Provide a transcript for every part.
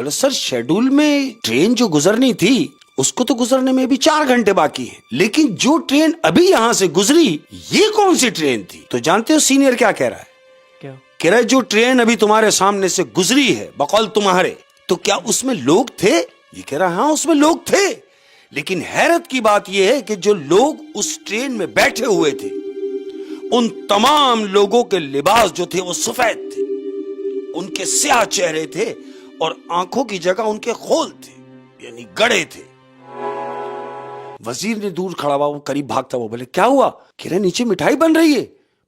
بولے سر شیڈول میں ٹرین جو گزرنی تھی اس کو تو گزرنے میں بھی 4 گھنٹے باقی ہیں، لیکن جو ٹرین ابھی یہاں سے گزری یہ کون سی ٹرین تھی؟ تو جانتے ہو سینئر کیا کہہ رہا ہے؟ کیا کہہ رہا ہے جو ٹرین ابھی تمہارے سامنے سے گزری ہے بقول تمہارے، تو کیا اس میں لوگ تھے؟ یہ کہہ رہا ہاں اس میں لوگ تھے، لیکن حیرت کی بات یہ ہے کہ جو لوگ اس ٹرین میں بیٹھے ہوئے تھے ان تمام لوگوں کے لباس جو تھے وہ سفید تھے، ان کے سیاہ چہرے تھے اور آنکھوں کی جگہ ان کے خول تھے، یعنی گڑے تھے۔ وزیر نے دور کھڑا ہوا، وہ قریب بھاگتا ہوا بولے کیا ہوا؟ کہہ رہے نیچے مٹھائی بن رہی ہے۔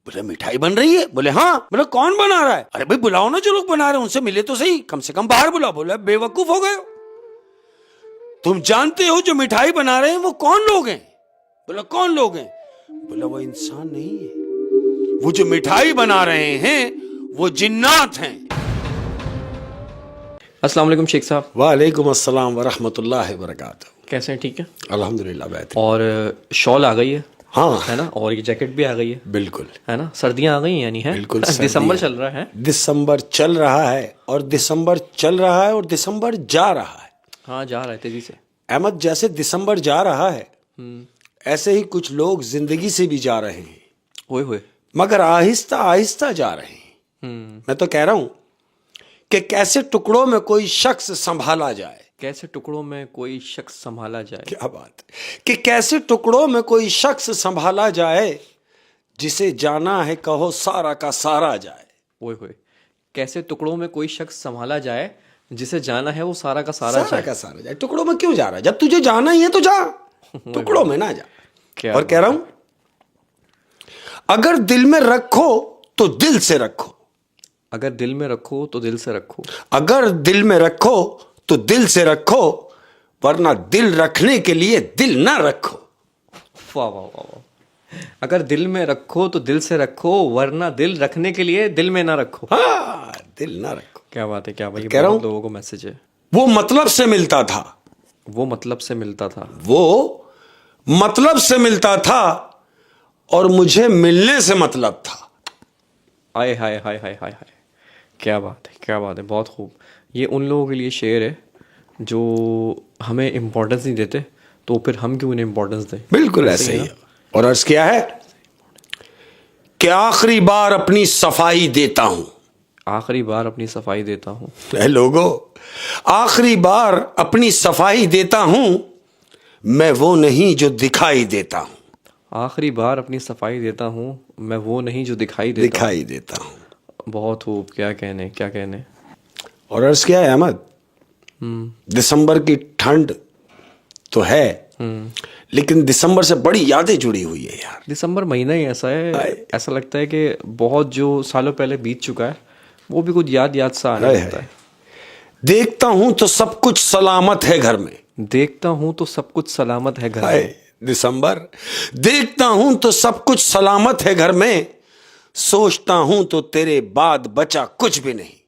بولے مٹھائی بن رہی ہے؟ بولے ہاں۔ بولے کون بنا رہا ہے؟ ارے بھائی بلاؤ نا، جو لوگ بنا رہے ہیں ان سے ملے تو صحیح، کم سے کم باہر بلاؤ۔ بولے بے وقوف ہو گئے ہو، تم جانتے ہو جو مٹھائی بنا رہے ہیں وہ کون لوگ ہیں؟ بولا کون لوگ ہیں؟ بولا وہ انسان نہیں ہے، وہ جو مٹھائی بنا رہے ہیں وہ جنات ہیں۔ السلام علیکم شیخ صاحب۔ وعلیکم السلام ورحمۃ اللہ وبرکاتہ۔ کیسے ہیں؟ ٹھیک ہے الحمدللہ بہتر۔ اور شال آ گئی ہے، ہاں ہے نا، اور یہ جیکٹ بھی آ گئی ہے، بالکل ہے نا، سردیاں آ گئی ہیں یعنی ہے، بالکل دسمبر چل رہا ہے، دسمبر چل رہا ہے اور دسمبر چل رہا ہے اور دسمبر جا رہا ہے۔ ہاں جا رہا ہے تیزی سے۔ احمد جیسے دسمبر جا رہا ہے ایسے ہی کچھ لوگ زندگی سے بھی جا رہے ہیں، ہوئے ہوئے، مگر آہستہ آہستہ جا رہے ہیں۔ میں تو کہہ رہا ہوں کہ کیسے ٹکڑوں میں کوئی شخص سنبھالا جائے، کیسے ٹکڑوں میں کوئی شخص سنبھالا جائے، کیا بات ہے کہ کیسے ٹکڑوں میں کوئی شخص سنبھالا جائے، جسے جانا ہے کہو سارا کا سارا جائے۔ ہوئے ہوئے، کیسے ٹکڑوں میں کوئی شخص سنبھالا جائے جسے جانا ہے وہ سارا کا سارا سارا کا سارا جائے۔ ٹکڑوں میں کیوں جا رہا ہے؟ جب تجھے جانا ہی ہے تو جا، ٹکڑوں میں نہ جا۔ کیا اور کہہ رہا ہوں اگر دل میں رکھو تو دل سے رکھو، اگر دل میں رکھو تو دل سے رکھو، اگر دل میں رکھو تو دل سے رکھو، ورنہ دل رکھنے کے لیے دل نہ رکھو۔ واہ واہ واہ واہ، اگر دل میں رکھو تو دل سے رکھو، ورنہ دل رکھنے کے لیے دل میں نہ رکھو۔ ہاں دل نہ رکھو۔ کیا بات ہے، کیا بھائی، کہہ رہا ہوں بہت لوگوں کو میسج ہے۔ وہ مطلب سے ملتا تھا، وہ مطلب سے ملتا تھا، وہ مطلب سے ملتا تھا اور مجھے ملنے سے مطلب تھا۔ آئے ہائے ہائے ہائے ہائے ہائے، کیا بات ہے، کیا بات ہے، بہت خوب۔ یہ ان لوگوں کے لیے شعر ہے جو ہمیں امپورٹنس نہیں دیتے، تو پھر ہم کیوں انہیں امپورٹنس دیں؟ بالکل ایسے ہی۔ اور عرض کیا ہے کہ آخری بار اپنی صفائی دیتا ہوں، آخری بار اپنی صفائی دیتا ہوں، اے لوگو آخری بار اپنی صفائی دیتا ہوں، میں وہ نہیں جو دکھائی دیتا ہوں، آخری بار اپنی صفائی دیتا ہوں، میں وہ نہیں جو دکھائی دیتا دکھائی دیتا ہوں۔ ہوں۔ بہت خوب، کیا کہنے، کیا کہنے۔ اور عرض کیا ہے احمد، دسمبر کی ٹھنڈ تو ہے لیکن دسمبر سے بڑی یادیں جڑی ہوئی ہے یار۔ دسمبر مہینہ ہی ایسا ہے، ایسا لگتا ہے کہ بہت جو سالوں پہلے بیت چکا ہے وہ بھی کچھ یاد یاد سا آنے لگتا ہے۔ دیکھتا ہوں تو سب کچھ سلامت ہے گھر میں، دیکھتا ہوں تو سب کچھ سلامت ہے گھر میں، دسمبر دیکھتا ہوں تو سب کچھ سلامت ہے گھر میں، سوچتا ہوں تو تیرے بعد بچا کچھ بھی نہیں۔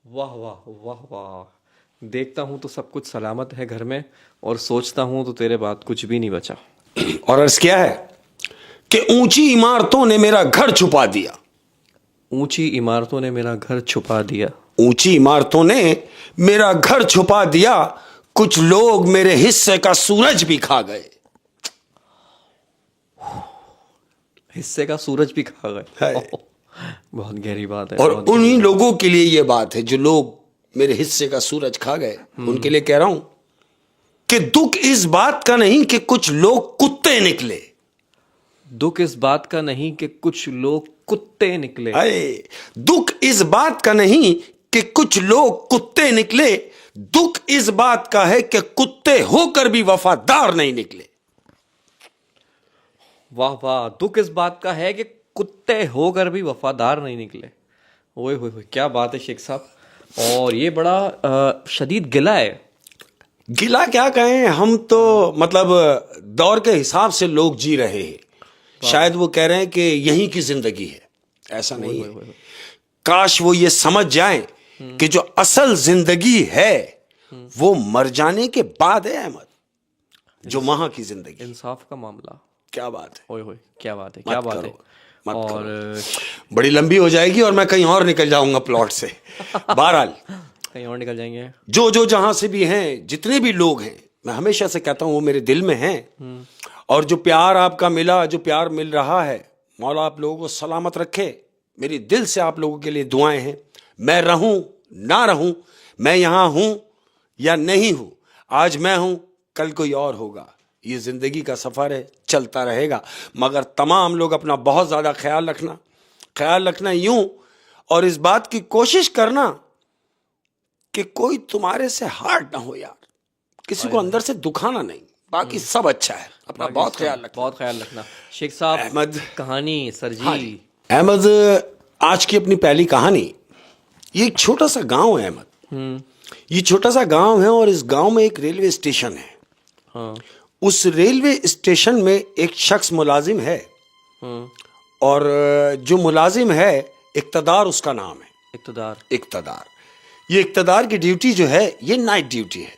واہ واہ واہ واہ، دیکھتا ہوں تو سب کچھ سلامت ہے گھر میں، اور سوچتا ہوں تو تیرے بعد کچھ بھی نہیں بچا۔ اور عرض کیا ہے کہ اونچی عمارتوں نے میرا گھر چھپا دیا، اونچی عمارتوں نے میرا گھر چھپا دیا، اونچی عمارتوں نے میرا گھر چھپا دیا، کچھ لوگ میرے حصے کا سورج بھی کھا گئے۔ حصے کا سورج بھی کھا گئے، بہت گہری بات ہے۔ اور انہی لوگوں کے لیے یہ بات ہے جو لوگ میرے حصے کا سورج کھا گئے، ان کے لیے کہہ رہا ہوں کہ دکھ اس بات کا نہیں کہ کچھ لوگ کتے نکلے، دکھ اس بات کا نہیں کہ کچھ لوگ کتے نکلے، دکھ اس بات کا نہیں کہ کچھ لوگ کتے نکلے، دکھ اس بات کا ہے کہ کتے ہو کر بھی وفادار نہیں نکلے۔ واہ واہ، دکھ اس بات کا ہے کہ کتے ہو کر بھی وفادار نہیں نکلے۔ اوئے ہوئے ہوئے، کیا بات ہے شیخ صاحب، اور یہ بڑا شدید گلہ ہے۔ گلا کیا کہیں، ہم تو مطلب دور کے حساب سے لوگ جی رہے ہیں، شاید وہ کہہ رہے ہیں کہ یہیں کی زندگی ہے، ایسا نہیں ہے۔ کاش وہ یہ سمجھ جائیں کہ جو اصل زندگی ہے وہ مر جانے کے بعد ہے احمد، جو وہاں کی زندگی۔ انصاف کا معاملہ، کیا بات ہے، اوئے ہوئے، کیا بات ہے، کیا بات ہے۔ اور بڑی لمبی ہو جائے گی اور میں کہیں اور نکل جاؤں گا پلاٹ سے۔ بہرحال कहीं और निकल जाएंगे. जो जहां से भी हैं, जितने भी लोग हैं, मैं हमेशा से कहता हूं वो मेरे दिल में हैं. और जो प्यार आपका मिला, जो प्यार मिल रहा है, मौला आप लोगों को सलामत रखे. मेरी दिल से आप लोगों के लिए दुआएं हैं. मैं रहूं ना रहूं, मैं यहां हूं या नहीं हूं, आज मैं हूं, कल कोई और होगा. ये जिंदगी का सफर है, चलता रहेगा. मगर तमाम लोग अपना बहुत ज्यादा ख्याल रखना यूं, और इस बात की कोशिश करना कि कोई तुम्हारे से हार्ड ना हो यार. किसी को अंदर से दुखाना नहीं. बाकी सब अच्छा है. अपना बहुत ख्याल रखना. शेख साहब, अहमद, कहानी सर जी. हाँ जी. अहमद, आज की अपनी पहली कहानी, ये एक छोटा सा गांव है अहमद. ये छोटा सा गांव है और इस गांव में एक रेलवे स्टेशन है. हाँ. उस रेलवे स्टेशन में एक शख्स मुलाजिम है. और जो मुलाजिम है, इक्तदार उसका नाम है. इक्तदार. ये इक्तदार की ड्यूटी जो है, ये नाइट ड्यूटी है.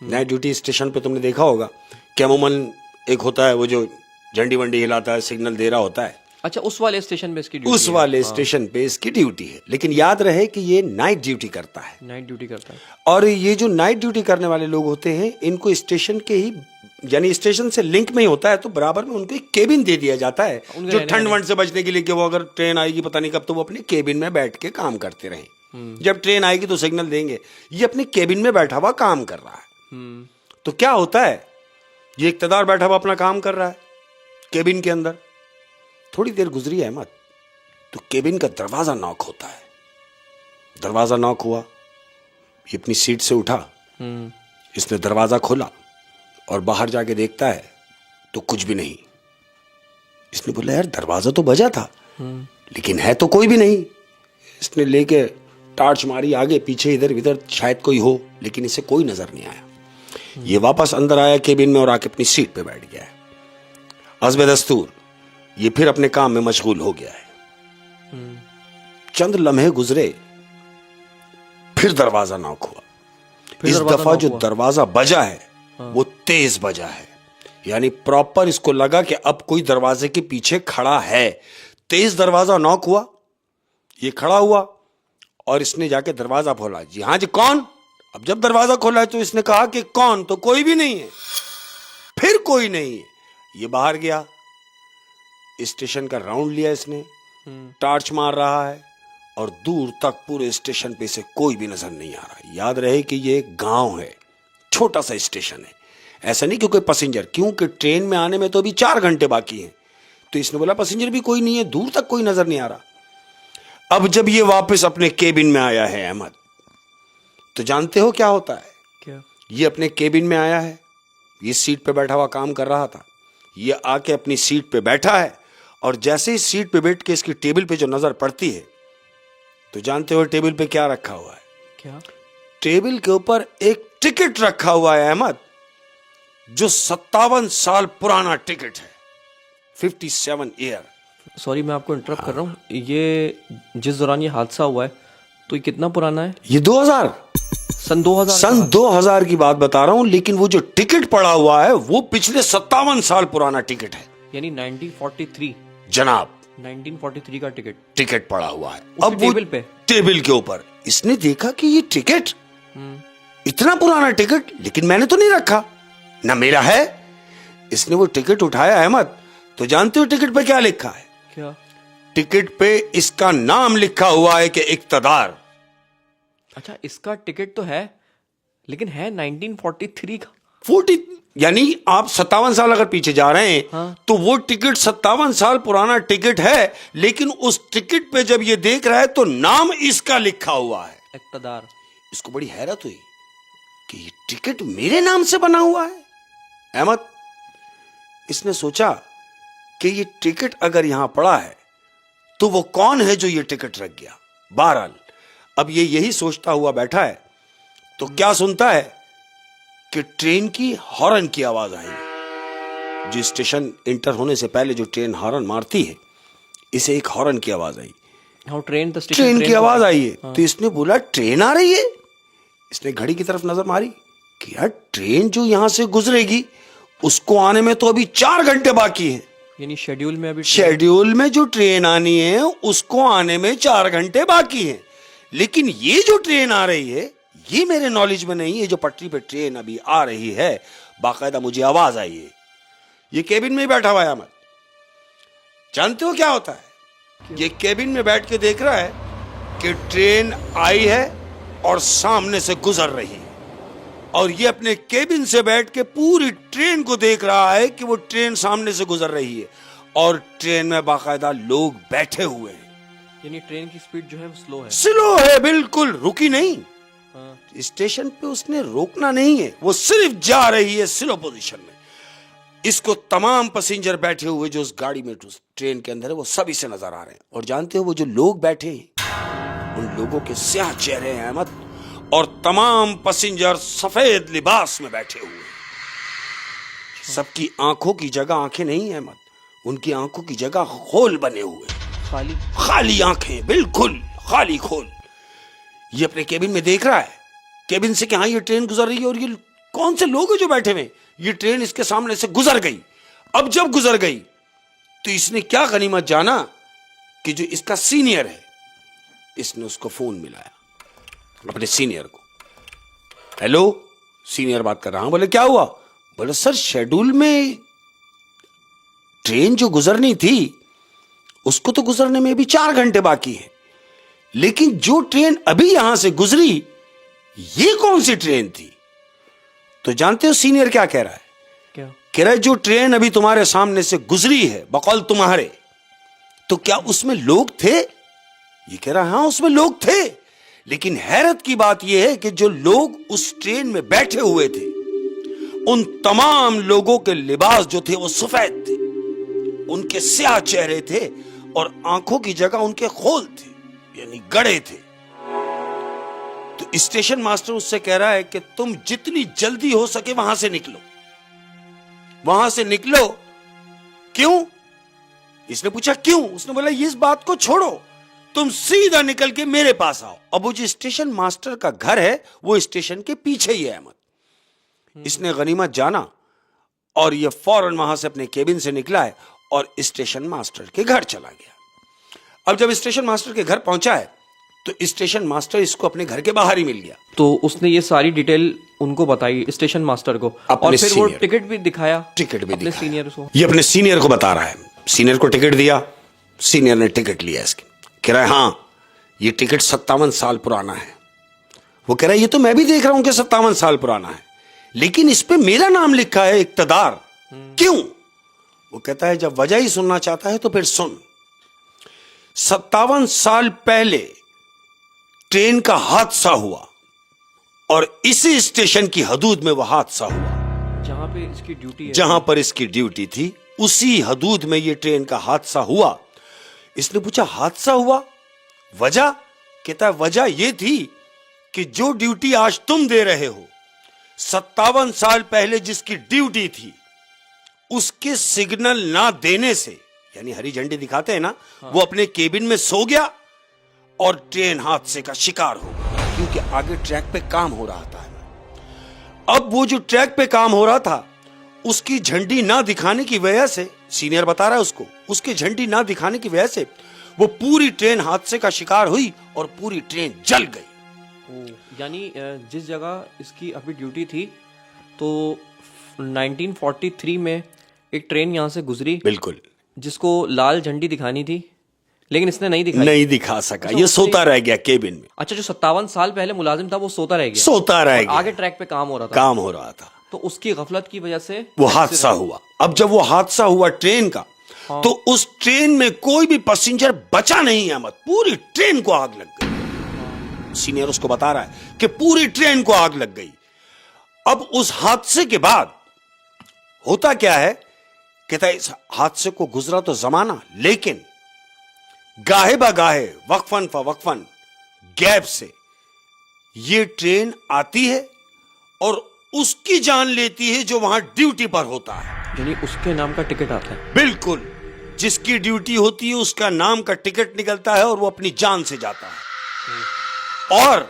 नाइट ड्यूटी स्टेशन पे तुमने देखा होगा कि अमूमन एक होता है वो जो झंडी वंडी हिलाता है, सिग्नल दे रहा होता है. अच्छा, उस वाले स्टेशन पे इसकी ड्यूटी उस वाले स्टेशन पे इसकी ड्यूटी है. लेकिन याद रहे कि ये नाइट ड्यूटी करता है. और ये जो नाइट ड्यूटी करने वाले लोग होते हैं, इनको स्टेशन के ही, यानी स्टेशन से लिंक में ही होता है, तो बराबर में उनको एक केबिन दे दिया जाता है, जो ठंड वंड से बचने के लिए कि वो अगर ट्रेन आएगी पता नहीं कब, तो वो अपने केबिन में बैठ के काम करते रहें. जब ट्रेन आएगी तो सिग्नल देंगे. ये अपने केबिन में बैठा हुआ काम कर रहा है. तो क्या होता है, ये इक्तदार बैठा हुआ अपना काम कर रहा है केबिन के अंदर. थोड़ी देर गुजरी है अहमद, तो केबिन का दरवाजा नॉक होता है. दरवाजा नॉक हुआ, ये अपनी सीट से उठा, इसने दरवाजा खोला और बाहर जाके देखता है तो कुछ भी नहीं. इसने बोला यार दरवाजा तो बजा था, लेकिन है तो कोई भी नहीं. इसने लेके टार्च मारी आगे पीछे इधर उधर, शायद कोई हो, लेकिन इसे कोई नजर नहीं आया. ये वापस अंदर आया केबिन में और आके अपनी सीट पे बैठ गया है. हस्बे दस्तूर ये फिर अपने काम में मशगूल हो गया है. चंद लम्हे गुजरे, फिर दरवाजा नॉक हुआ. इस दफा जो दरवाजा बजा है वो तेज बजा है, यानी प्रॉपर इसको लगा कि अब कोई दरवाजे के पीछे खड़ा है. तेज दरवाजा नॉक हुआ, ये खड़ा हुआ और इसने जाके दरवाजा खोला. जी हाँ जी, कौन? अब जब दरवाजा खोला है तो इसने कहा कि कौन, तो कोई भी नहीं है. फिर कोई नहीं है. ये बाहर गया, स्टेशन का राउंड लिया इसने, टार्च मार रहा है और दूर तक पूरे स्टेशन पे से कोई भी नजर नहीं आ रहा. याद रहे कि ये एक गांव है, छोटा सा स्टेशन है. ऐसा नहीं कि कोई पैसेंजर, क्योंकि ट्रेन में आने में तो अभी 4 घंटे बाकी हैं. तो इसने बोला पैसेंजर भी कोई नहीं है, दूर तक कोई नजर नहीं आ रहा. अब जब ये वापस अपने केबिन में आया है अहमद, तो जानते हो क्या होता है? क्या? ये अपने केबिन में आया है, ये सीट पे बैठा हुआ काम कर रहा था. ये आके अपनी सीट पे बैठा है और जैसे ही सीट पे बैठ के इसकी टेबल पे जो नजर पड़ती है, तो जानते हो टेबल पे क्या रखा हुआ है? क्या? टेबल के ऊपर एक टिकट रखा हुआ है अहमद, जो 57 साल पुराना टिकट है. 57 ईयर. सॉरी मैं आपको इंटरप्ट कर रहा हूँ. ये जिस दौरान ये हादसा हुआ है, तो ये कितना पुराना है? ये 2000 सन 2000 की बात बता रहा हूं. लेकिन वो जो टिकट पड़ा हुआ है वो पिछले 57 साल पुराना टिकट है. यानी 1943 जनाब, 1943 का टिकट पड़ा हुआ है. अब टेबल पे, टेबल के ऊपर इसने देखा कि ये टिकट, इतना पुराना टिकट, लेकिन मैंने तो नहीं रखा, ना मेरा है. इसने वो टिकट उठाया अहमद, तो जानते हो टिकट पे क्या लिखा है? क्या? टिकट पे इसका नाम लिखा हुआ है कि इक्तदार. अच्छा, इसका टिकट तो है, लेकिन है 1943 का. 40, यानी आप 57 साल अगर पीछे जा रहे हैं, हाँ. तो वो टिकट 57 साल पुराना टिकट है, लेकिन उस टिकट पे जब ये देख रहा है तो नाम इसका लिखा हुआ है, इक्तदार. इसको बड़ी हैरत हुई कि ये टिकट मेरे नाम से बना हुआ है. अहमद, इसने सोचा कि ये टिकट अगर यहां पड़ा है तो वो कौन है जो ये टिकट रख गया. बहरहाल अब ये यही सोचता हुआ बैठा है, तो क्या सुनता है कि ट्रेन की हॉर्न की आवाज आई. जो स्टेशन इंटर होने से पहले जो ट्रेन हॉर्न मारती है, इसे एक हॉर्न की आवाज आई. ट्रेन की आवाज आई है. तो इसने बोला ट्रेन आ रही है. इसने घड़ी की तरफ नजर मारी कि यार ट्रेन जो यहां से गुजरेगी उसको आने में तो अभी 4 घंटे बाकी हैं. यानी शेड्यूल में जो ट्रेन आनी है उसको आने में 4 घंटे बाकी हैं. लेकिन ये जो ट्रेन आ रही है ये मेरे नॉलेज में नहीं है। जो पटरी पे ट्रेन अभी आ रही है, बाकायदा मुझे आवाज आई है, ये केबिन में ही बैठा हुआ है अहमद। जानते हो क्या होता है? ये केबिन में बैठ के देख रहा है कि ट्रेन आई है और सामने से गुजर रही है, और ये अपने केबिन से बैठ के पूरी ट्रेन को देख रहा है कि वो ट्रेन सामने से गुजर रही है, और ट्रेन में बाकायदा लोग बैठे हुए हैं। यानी ट्रेन की स्पीड जो है वो स्लो है। स्लो है, बिल्कुल रुकी नहीं। हाँ। स्टेशन पे उसने रोकना नहीं है, वो सिर्फ जा रही है स्लो पोजीशन में। इसको तमाम पैसेंजर बैठे हुए जो उस गाड़ी में ट्रेन के अंदर है, वो सभी से नजर आ रहे हैं। और जानते हो वो जो लोग बैठे हैं, उन लोगों के स्याह चेहरे हैं अहमद, और तमाम पैसेंजर सफेद लिबास में बैठे हुए हैं। सबकी आंखों की जगह आंखें नहीं है अहमद, उनकी आंखों की जगह खोल बने हुए, खाली आंखें, बिल्कुल खाली खोल। ये अपने केबिन में देख रहा है, केबिन से कि हाँ ये ट्रेन गुजर रही है, और ये कौन से लोग हैं जो बैठे हुए। ये ट्रेन इसके सामने से गुजर गई। अब जब गुजर गई तो इसने क्या गनीमत जाना कि जो इसका सीनियर है, इसने उसको फोन मिलाया अपने सीनियर को। हेलो, सीनियर बात कर रहा हूं। बोले क्या हुआ? बोले सर शेड्यूल में ट्रेन जो गुजरनी थी उसको तो गुजरने में भी 4 घंटे बाकी है, लेकिन जो ट्रेन अभी यहां से गुजरी ये कौन सी ट्रेन थी? तो जानते हो सीनियर क्या कह रहा है? क्या कह रहा है? जो ट्रेन अभी तुम्हारे सामने से गुजरी है बकौल तुम्हारे, तो क्या उसमें लोग थे? ये कह रहा है हाँ उसमें लोग थे, लेकिन हैरत की बात यह है कि जो लोग उस ट्रेन में बैठे हुए थे, उन तमाम लोगों के लिबास जो थे वो सफेद थे, उनके स्याह चेहरे थे, और आंखों की जगह उनके खोल थे, यानी गड़े थे। तो स्टेशन मास्टर उससे कह रहा है कि तुम जितनी जल्दी हो सके वहां से निकलो, वहां से निकलो। क्यों? इसने पूछा क्यों? उसने बोला इस बात को छोड़ो, तुम सीधा निकल के मेरे पास आओ। अब वो जो स्टेशन मास्टर का घर है वो स्टेशन के पीछे ही है अहमद। इसने गनीमत जाना और ये फौरन वहां से अपने केबिन से निकला है और स्टेशन मास्टर के घर चला गया। अब जब स्टेशन मास्टर के घर पहुंचा है तो स्टेशन मास्टर इसको अपने घर के बाहर ही मिल गया। तो उसने ये सारी डिटेल उनको बताई स्टेशन मास्टर को, और फिर वो टिकट भी दिखाया। टिकट भी अपने दिखाया। सीनियर को, ये अपने सीनियर को बता रहा है। सीनियर को टिकट दिया, सीनियर ने टिकट लिया इसके, कह रहा है हाँ ये टिकट 57 साल पुराना है। वो कह रहा है ये तो मैं भी देख रहा हूं कि 57 साल पुराना है, लेकिन इस पे मेरा नाम लिखा है इक्तदार, क्यों? वो कहता है जब वजह ही सुनना चाहता है तो फिर सुन। 57 साल पहले ट्रेन का हादसा हुआ और इसी स्टेशन की हदूद में वह हादसा हुआ, जहां पे इसकी ड्यूटी है, जहां पर इसकी ड्यूटी थी, उसी हदूद में यह ट्रेन का हादसा हुआ। इसने पूछा हादसा हुआ, वजह? कहता है वजह यह थी कि जो ड्यूटी आज तुम दे रहे हो, 57 साल पहले जिसकी ड्यूटी थी उसके सिग्नल ना देने से, यानी हरी झंडी दिखाते हैं ना, वो अपने केबिन में सो गया और ट्रेन हादसे का शिकार हो गया, क्योंकि आगे ट्रैक पे काम हो रहा था। अब वो जो ट्रैक पे काम हो रहा था उसकी झंडी ना दिखाने की वजह से, सीनियर बता रहा है उसको, उसकी झंडी ना दिखाने की वजह से वो पूरी ट्रेन हादसे का शिकार हुई और पूरी ट्रेन जल गई। यानी जिस जगह इसकी अभी ड्यूटी थी, तो 1943 में एक ट्रेन यहां से गुजरी, बिल्कुल, जिसको लाल झंडी दिखानी थी, लेकिन इसने नहीं दिखाई, नहीं दिखा सका। ये सोता रह गया केबिन में। अच्छा, जो 57 साल पहले मुलाजिम था वो सोता रह गया, सोता रह गया, आगे ट्रैक पे काम हो रहा था, काम हो रहा था, तो उसकी गफलत की वजह से वो हादसा हुआ। अब जब वो हादसा हुआ ट्रेन का, तो उस ट्रेन में कोई भी पैसेंजर बचा नहीं अहमद, पूरी ट्रेन को आग लग गई। सीनियर उसको बता रहा है कि पूरी ट्रेन को आग लग गई। अब उस हादसे के बाद होता क्या है, कहता है इस हादसे को गुजरा तो जमाना, लेकिन गाहे बगाहे, वक्फन फवक्फन गैप से ये ट्रेन आती है और उसकी जान लेती है जो वहां ड्यूटी पर होता है। यानी उसके नाम का टिकट आता है। बिल्कुल, जिसकी ड्यूटी होती है उसका नाम का टिकट निकलता है और वो अपनी जान से जाता है, और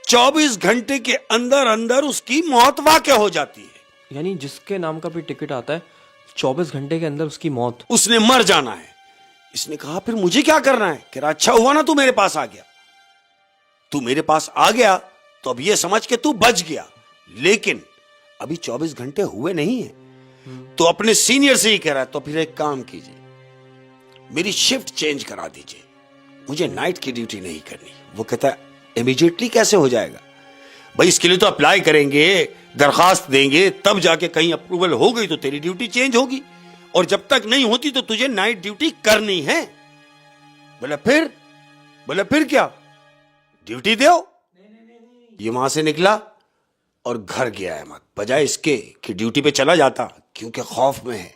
24 घंटे के अंदर अंदर उसकी मौत वाक़या हो जाती है। यानी जिसके नाम का भी टिकट आता है, 24 घंटे के अंदर उसकी मौत, उसने मर जाना है। इसने कहा फिर मुझे क्या करना है? कह रहा अच्छा हुआ ना तू मेरे पास आ गया, तू मेरे पास आ गया तो अब ये समझ के तू बच गया, लेकिन अभी 24 घंटे हुए नहीं है, तो अपने सीनियर से ही कह रहा है तो फिर एक काम कीजिए, मेरी शिफ्ट चेंज करा दीजिए, मुझे नाइट की ड्यूटी नहीं करनी। वो कहता है इमीडिएटली कैसे हो जाएगा भाई, इसके लिए तो अप्लाई करेंगे, दरखास्त देंगे, तब जाके कहीं अप्रूवल हो गई तो तेरी ड्यूटी चेंज होगी, और जब तक नहीं होती तो तुझे नाइट ड्यूटी करनी है। बोला फिर क्या, ड्यूटी दो। ये वहां से निकला और घर गया अहमद, बजाय इसके कि ड्यूटी पे चला जाता, क्योंकि खौफ में है।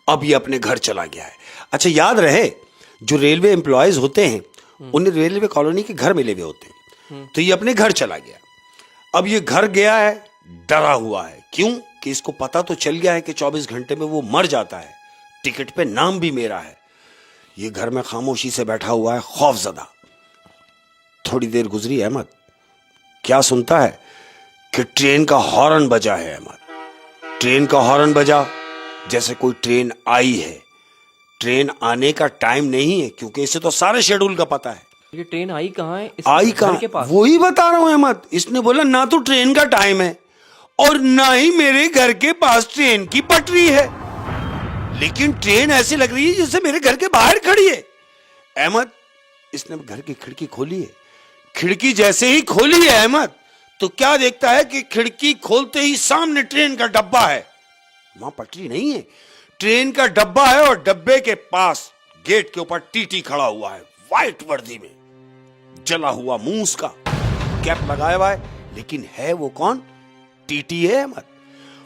अब ये अपने घर चला गया है। अच्छा याद रहे, जो रेलवे एम्प्लॉयज होते हैं उन्हें रेलवे कॉलोनी के घर मिले हुए होते हैं, तो ये अपने घर चला गया। अब ये घर गया है, डरा हुआ है, क्यों कि इसको पता तो चल गया है कि 24 घंटे में वो मर जाता है, टिकट पे नाम भी मेरा है। ये घर में खामोशी से बैठा हुआ है, खौफजदा। थोड़ी देर गुजरी अहमद, क्या सुनता है कि ट्रेन का हॉर्न बजा है। अहमद, ट्रेन का हॉर्न बजा जैसे कोई ट्रेन आई है। ट्रेन आने का टाइम नहीं है, क्योंकि इसे तो सारे शेड्यूल का पता है। ये ट्रेन आई कहाँ है? आई कहाँ, वही बता रहा हूं अहमद। इसने बोला ना तो ट्रेन का टाइम है और ना ही मेरे घर के पास ट्रेन की पटरी है, लेकिन ट्रेन ऐसी लग रही है जैसे मेरे घर के बाहर खड़ी है। अहमद, इसने घर की खिड़की खोली है। खिड़की जैसे ही खोली है अहमद, तो क्या देखता है कि खिड़की खोलते ही सामने ट्रेन का डब्बा है। वहां पटरी नहीं है, ट्रेन का डब्बा है, और डब्बे के पास गेट के ऊपर टीटी खड़ा हुआ है, व्हाइट वर्दी में, जला हुआ मुंह उसका, कैप लगाया हुआ है, लेकिन है वो कौन? टीटी है अहमद।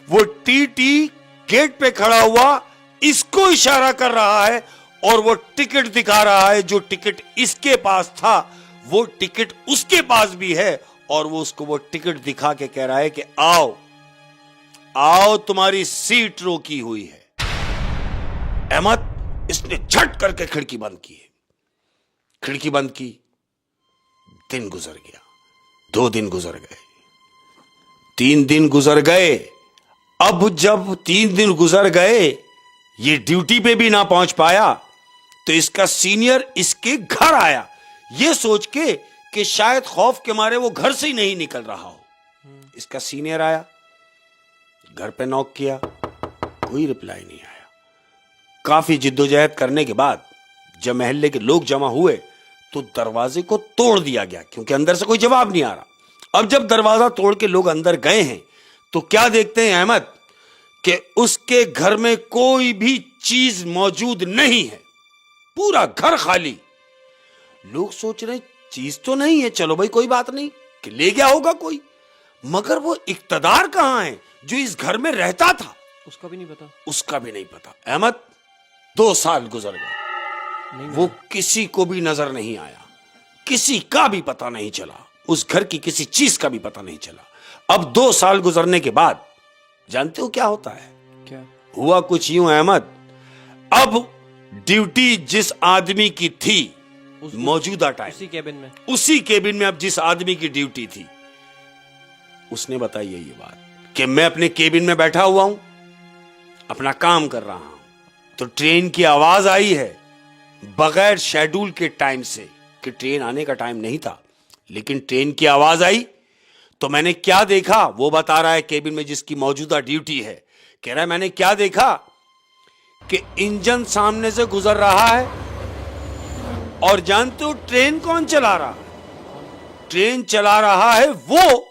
वो टीटी गेट पे खड़ा हुआ इसको इशारा कर रहा है, और वो टिकट दिखा रहा है। जो टिकट इसके पास था वो टिकट उसके पास भी है, और वो उसको वो टिकट दिखा के कह रहा है कि आओ आओ, तुम्हारी सीट रोकी हुई है। अहमद, इसने झट करके खिड़की बंद की है। खिड़की बंद की, दिन गुजर गया, 2 दिन गुजर गए, 3 दिन गुजर गए। अब जब 3 दिन गुजर गए, ये ड्यूटी पे भी ना पहुंच पाया, तो इसका सीनियर इसके घर आया, ये सोच के कि शायद खौफ के मारे वो घर से ही नहीं निकल रहा हो। इसका सीनियर आया, घर पे नॉक किया, कोई रिप्लाई नहीं आया। काफी जिद्दोजहद करने के बाद जब मोहल्ले के लोग जमा हुए तो दरवाजे को तोड़ दिया गया, क्योंकि अंदर से कोई जवाब नहीं आ रहा। अब जब दरवाजा तोड़ के लोग अंदर गए हैं तो क्या देखते हैं अहमद कि उसके घर में कोई भी चीज मौजूद नहीं है, पूरा घर खाली। लोग सोच रहे चीज तो नहीं है, चलो भाई कोई बात नहीं, कि ले गया होगा कोई, मगर वो इक्तदार कहां है जो इस घर में रहता था? उसका भी नहीं पता। उसका भी नहीं पता। अहमद, 2 साल गुजर गए, वो किसी को भी नजर नहीं आया, किसी का भी पता नहीं चला, उस घर की किसी चीज का भी पता नहीं चला। अब 2 साल गुजरने के बाद जानते हो क्या होता है? क्या हुआ? कुछ यूं अहमद, अब ड्यूटी जिस आदमी की थी मौजूदा टाइम, उसी केबिन में अब जिस आदमी की ड्यूटी थी, उसने बताई ये बात कि मैं अपने केबिन में बैठा हुआ हूं, अपना काम कर रहा हूं, तो ट्रेन की आवाज आई है बगैर शेड्यूल के टाइम से, कि ट्रेन आने का टाइम नहीं था, लेकिन ट्रेन की आवाज आई। तो मैंने क्या देखा वो बता रहा है, केबिन में जिसकी मौजूदा ड्यूटी है, कह रहा है मैंने क्या देखा कि इंजन सामने से गुजर रहा है, और जानते हो ट्रेन कौन चला रहा है? ट्रेन चला रहा है वो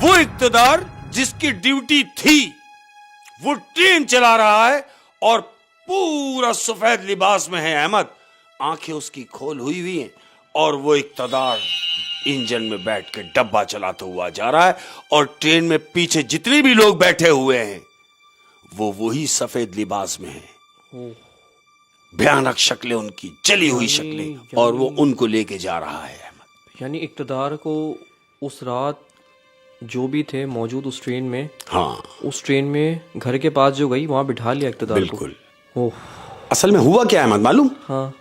इक्तदार जिसकी ड्यूटी थी, वो ट्रेन चला रहा है, और पूरा सफेद लिबास में है अहमद, आंखें उसकी खोल हुई हैं, और वो इक्तदार इंजन में बैठ के डब्बा चलाता हुआ जा रहा है, और ट्रेन में पीछे जितने भी लोग बैठे हुए हैं वो वही सफेद लिबास में हैं, भयानक शक्लें उनकी, जली हुई शक्लें, और वो उनको लेके जा रहा है अहमद। यानी इक्तदार को उस रात जो भी थे मौजूद उस ट्रेन में, हाँ, उस ट्रेन में घर के पास जो गई वहां बिठा लिया इक्तदार को। बिल्कुल। ओह, असल में हुआ क्या अहमद मालूम? हाँ,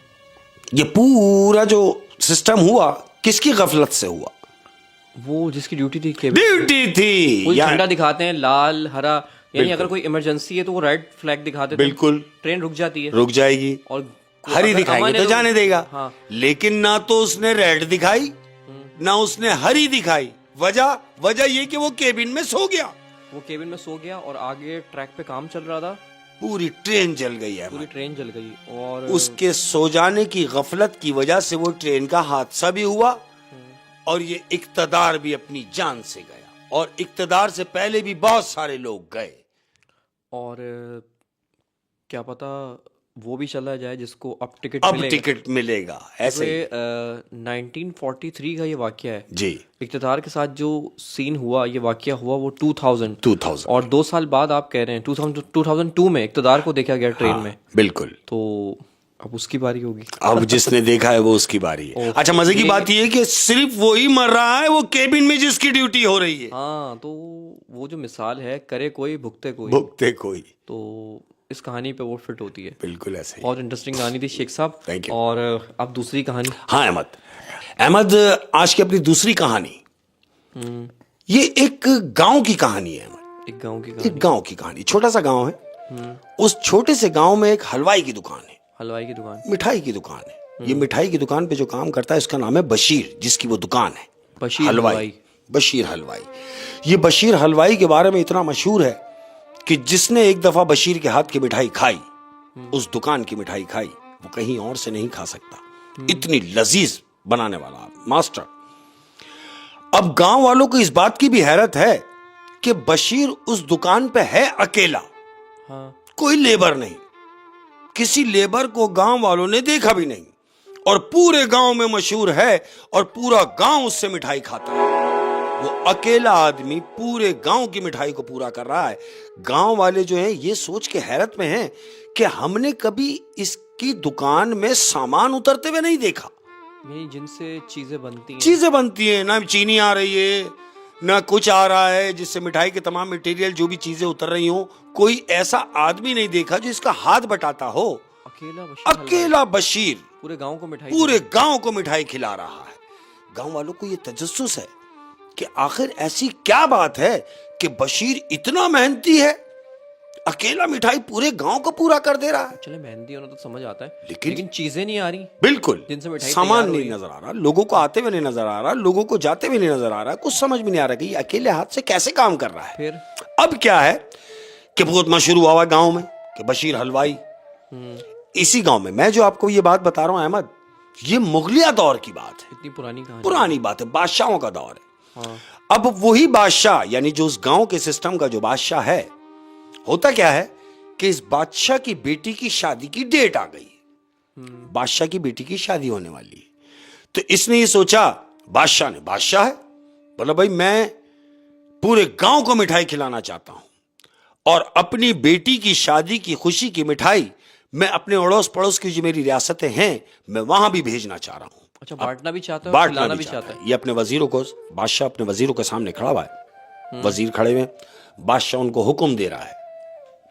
ये पूरा जो सिस्टम हुआ किसकी गफलत से हुआ? वो जिसकी ड्यूटी थी, ड्यूटी थी। कोई झंडा दिखाते हैं लाल हरा, यानी अगर कोई इमरजेंसी है तो वो रेड फ्लैग दिखाते थे, बिल्कुल, ट्रेन रुक जाती है, रुक जाएगी, और हरी दिखाएंगे तो जाने देगा। हाँ। लेकिन ना तो उसने रेड दिखाई ना उसने हरी दिखाई। वजह ये कि वो केबिन में सो गया। वो केबिन में सो गया और आगे ट्रैक पे काम चल रहा था, पूरी ट्रेन जल गई है। पूरी ट्रेन जल गई और उसके सो जाने की गफलत की वजह से वो ट्रेन का हादसा भी हुआ और ये इक्तदार भी अपनी जान से गया और इक्तदार से पहले भी बहुत सारे लोग गए। और क्या पता वो भी चला जाए जिसको अब अब टिकट मिलेगा। ऐसे ही। 1943 का ये वाकया है जी। इक्तदार के साथ जो सीन हुआ, ये वाकया हुआ वो 2000 और 2 साल बाद आप कह रहे हैं 2002 में इक्तदार को देखा गया ट्रेन में। बिल्कुल। तो अब उसकी बारी होगी। अब जिसने देखा है वो उसकी बारी है। अच्छा, मजे की बात ये है कि सिर्फ वही मर रहा है वो केबिन में जिसकी ड्यूटी हो रही है। हाँ, तो वो जो मिसाल है, करे कोई भुगते कोई, तो इस कहानी पे वो फिट होती है। बिल्कुल ऐसे ही। और इंटरेस्टिंग कहानी थी शेख साहब। Thank you। और अब दूसरी कहानी। हाँ अहमद, आज की अपनी दूसरी कहानी ये एक गांव की कहानी है। एक गांव की कहानी। छोटा सा गांव है। उस छोटे से गांव में एक हलवाई की दुकान है। मिठाई की दुकान है। ये मिठाई की दुकान पे जो काम करता है उसका नाम है बशीर, जिसकी वो दुकान है। बशीर हलवाई। ये बशीर हलवाई के बारे में इतना मशहूर है कि जिसने एक दफा बशीर के हाथ की मिठाई खाई, उस दुकान की मिठाई खाई, वो कहीं और से नहीं खा सकता। इतनी लजीज बनाने वाला मास्टर। अब गांव वालों को इस बात की भी हैरत है कि बशीर उस दुकान पे है अकेला। कोई लेबर नहीं, किसी लेबर को गांव वालों ने देखा भी नहीं और पूरे गांव में मशहूर है और पूरा गांव उससे मिठाई खाता है। वो अकेला आदमी पूरे गांव की मिठाई को पूरा कर रहा है। गांव वाले जो हैं ये सोच के हैरत में हैं कि हमने कभी इसकी दुकान में सामान उतरते हुए नहीं देखा। जिनसे चीजें बनती हैं, ना चीनी आ रही है, ना कुछ आ रहा है जिससे मिठाई के तमाम मटेरियल जो भी चीजें उतर रही हो, कोई ऐसा आदमी नहीं देखा जो इसका हाथ बटाता हो। अकेला बशीर पूरे गांव को मिठाई खिला रहा है। गांव वालों को ये तजस्सुस है कि आखिर ऐसी क्या बात है कि बशीर इतना मेहनती है, अकेला मिठाई पूरे गांव को पूरा कर दे रहा है। चले मेहनती होना तो समझ आता है, लेकिन चीजें नहीं आ रही। बिल्कुल, सामान नहीं नजर आ रहा, लोगों को आते हुए नहीं नजर आ रहा, लोगों को जाते हुए नहीं नजर आ रहा, कुछ समझ में नहीं आ रहा कि ये अकेले हाथ से कैसे काम कर रहा है। फिर अब क्या है कि बहुत मशहूर हुआ गांव में कि बशीर हलवाई। इसी गांव में मैं जो आपको ये बात बता रहा हूं अहमद, ये मुगलिया दौर की बात है। इतनी पुरानी बात है, बादशाहों का दौर है। अब वही बादशाह यानी जो उस गांव के सिस्टम का जो बादशाह है, होता क्या है कि इस बादशाह की बेटी की शादी की डेट आ गई। बादशाह की बेटी की शादी होने वाली है। तो इसने ये सोचा, बादशाह है, बोला भाई मैं पूरे गांव को मिठाई खिलाना चाहता हूं और अपनी बेटी की शादी की खुशी की मिठाई मैं अपने अड़ोस पड़ोस की जो मेरी रियासतें हैं मैं वहां भी भेजना चाह रहा हूं। अच्छा, बांटना भी चाहता है, खिलाना भी चाहता है। ये अपने वजीरों को, बादशाह अपने वजीरों के सामने खड़ा हुआ है। वजीर खड़े हुए, बादशाह उनको हुक्म दे रहा है।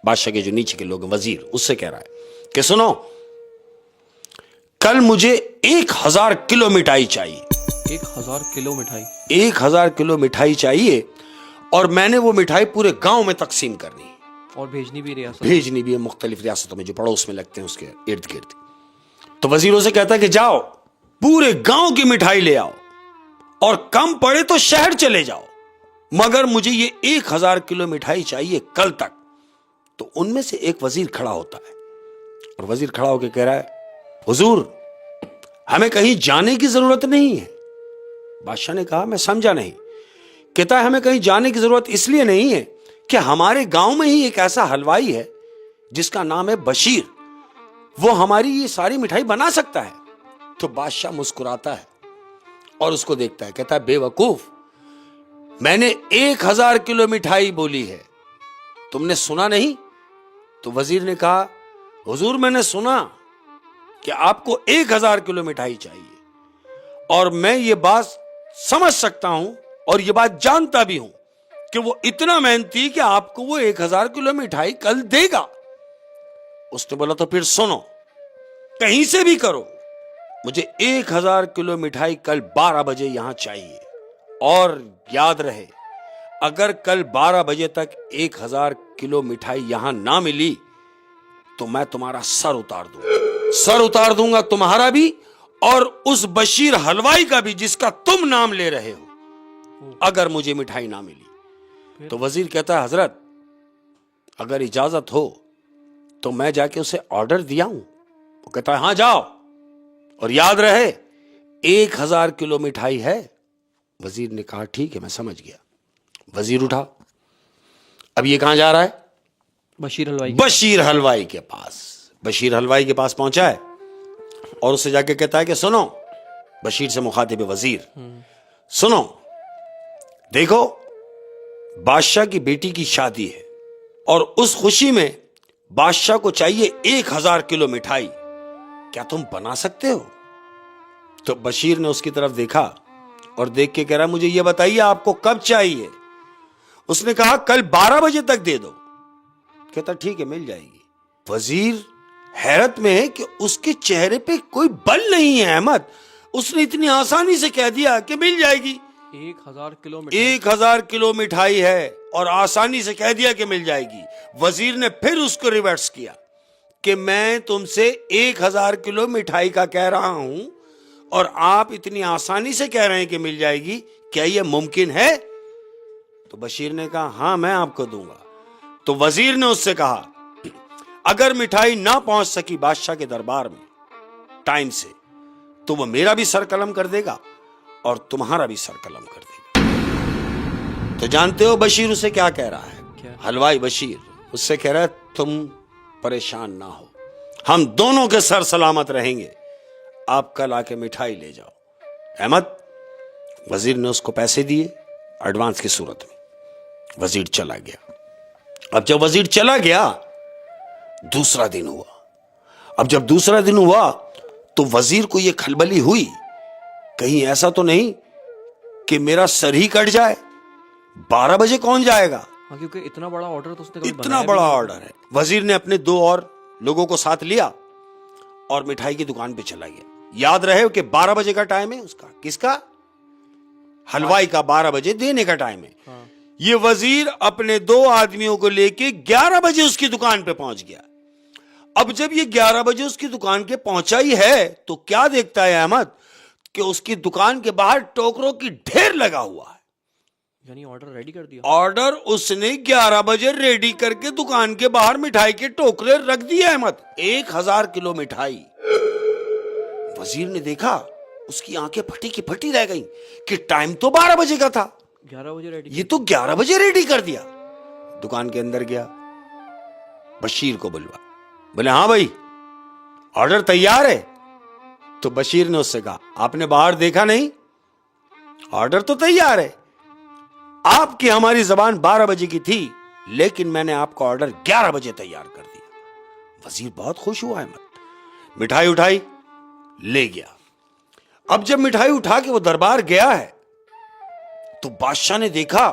बादशाह के जो नीचे के लोग वजीर, उससे कह रहा है कि सुनो, कल मुझे 1000 किलो मिठाई चाहिए। 1000 किलो मिठाई? 1000 किलो मिठाई चाहिए और मैंने वो मिठाई पूरे गांव में तकसीम करनी है और भेजनी भी है मुख्तलिफ रियासतों में जो पड़ोस में लगते हैं उसके इर्द गिर्द। तो वजीरों से कहता है कि जाओ पूरे गांव की मिठाई ले आओ और कम पड़े तो शहर चले जाओ, मगर मुझे ये 1000 किलो मिठाई चाहिए कल तक। तो उनमें से एक वजीर खड़ा होता है और वजीर खड़ा होकर कह रहा है, हुजूर हमें कहीं जाने की जरूरत नहीं है। बादशाह ने कहा, मैं समझा नहीं। कहता है, हमें कहीं जाने की जरूरत इसलिए नहीं है कि हमारे गांव में ही एक ऐसा हलवाई है जिसका नाम है बशीर, वो हमारी ये सारी मिठाई बना सकता है। तो बादशाह मुस्कुराता है और उसको देखता है, कहता है, बेवकूफ, मैंने 1000 किलो मिठाई बोली है, तुमने सुना नहीं? तो वजीर ने कहा, हुजूर मैंने सुना कि आपको 1000 किलो मिठाई चाहिए और मैं ये बात समझ सकता हूं और ये बात जानता भी हूं कि वो इतना मेहनती कि आपको वो 1000 किलो मिठाई कल देगा। उसने बोला, तो फिर सुनो, कहीं से भी करो, मुझे 1000 किलो मिठाई कल 12 बजे यहां चाहिए। और याद रहे, अगर कल 12 बजे तक 1000 किलो मिठाई यहां ना मिली तो मैं तुम्हारा सर उतार दूंगा तुम्हारा भी اور اس بشیر حلوائی کا بھی جس کا تم نام لے رہے ہو، اگر مجھے مٹھائی نہ ملی۔ تو وزیر کہتا ہے حضرت اگر اجازت ہو تو میں جا کے اسے آرڈر دیا ہوں۔ وہ کہتا ہے ہاں جاؤ، اور یاد رہے 1000 کلو مٹھائی ہے۔ وزیر نے کہا ٹھیک ہے میں سمجھ گیا۔ وزیر اٹھا، اب یہ کہاں جا رہا ہے؟ بشیر حلوائی بشیر حلوائی کے پاس۔ بشیر حلوائی کے پاس پہنچا ہے اور اسے جا کے کہتا ہے کہ سنو، بشیر سے مخاطب وزیر، سنو دیکھو بادشاہ کی بیٹی کی شادی ہے اور اس خوشی میں بادشاہ کو چاہیے 1000 کلو مٹھائی، کیا تم بنا سکتے ہو؟ تو بشیر نے اس کی طرف دیکھا اور دیکھ کے کہہ رہا مجھے یہ بتائیے آپ کو کب چاہیے؟ اس نے کہا کل 12 بجے تک دے دو۔ کہتا ٹھیک ہے مل جائے گی۔ وزیر حیرت میں ہے کہ اس کے چہرے پہ کوئی بل نہیں ہے احمد، اس نے اتنی آسانی سے کہہ دیا کہ مل جائے گی۔ 1000 کلو مٹھائی ہے اور آسانی سے کہہ دیا کہ مل جائے گی۔ وزیر نے پھر اس کو ریورس کیا کہ میں تم سے 1000 کلو مٹھائی کا کہہ رہا ہوں اور آپ اتنی آسانی سے کہہ رہے ہیں کہ مل جائے گی، کیا یہ ممکن ہے؟ تو بشیر نے کہا ہاں میں آپ کو دوں گا۔ تو وزیر نے اس سے کہا اگر مٹھائی نہ پہنچ سکی بادشاہ کے دربار میں ٹائم سے تو وہ میرا بھی سر قلم کر دے گا اور تمہارا بھی سر قلم کر دے گا۔ تو جانتے ہو بشیر اسے کیا کہہ رہا ہے؟ حلوائی بشیر اس سے کہہ رہا ہے تم پریشان نہ ہو، ہم دونوں کے سر سلامت رہیں گے، آپ کل آ کے مٹھائی لے جاؤ۔ احمد وزیر نے اس کو پیسے دیے ایڈوانس کی صورت میں، وزیر چلا گیا۔ اب جب وزیر چلا گیا دوسرا دن ہوا۔ اب جب دوسرا دن ہوا تو وزیر کو یہ کھلبلی ہوئی کہیں ایسا تو نہیں کہ میرا سر ہی کٹ جائے، 12 بجے کون جائے گا؟ کیونکہ اتنا بڑا آرڈر تو اس نے اتنا بڑا آرڈر ہے۔ وزیر نے اپنے 2 اور لوگوں کو ساتھ لیا اور مٹھائی کی دکان پہ چلا گیا۔ یاد رہے کہ 12 بجے کا ٹائم ہے اس کا، کس کا؟ حلوائی کا 12 بجے دینے کا ٹائم ہے۔ یہ وزیر اپنے 2 آدمیوں کو لے کے 11 بجے اس کی دکان پہ پہنچ گیا۔ اب جب یہ 11 بجے اس کی دکان کے پہنچا ہی ہے تو کیا دیکھتا ہے احمد کہ اس کی دکان کے باہر ٹوکروں کی ڈھیر لگا ہوا ہے۔ یعنی آرڈر ریڈی کر دیا؟ آرڈر اس نے 11 بجے ریڈی کر کے دکان کے باہر مٹھائی کے ٹوکرے رکھ دیے احمد، 1000 کلو مٹھائی۔ وزیر نے دیکھا اس کی آنکھیں پھٹی کی پھٹی رہ گئیں کہ ٹائم تو 12 بجے کا تھا، 11 بجے ریڈی، یہ تو 11 بجے ریڈی کر دیا۔ دکان کے اندر گیا، بشیر کو بلوا، بولے ہاں بھائی آرڈر تیار ہے؟ تو بشیر نے اس سے کہا آپ نے باہر دیکھا نہیں؟ آرڈر تو تیار ہے، آپ کی ہماری زبان 12 بجے کی تھی لیکن میں نے آپ کا آرڈر 11 بجے تیار کر دیا۔ وزیر بہت خوش ہوا احمد، مٹھائی اٹھائی لے گیا۔ اب جب مٹھائی اٹھا کے وہ دربار گیا ہے تو بادشاہ نے دیکھا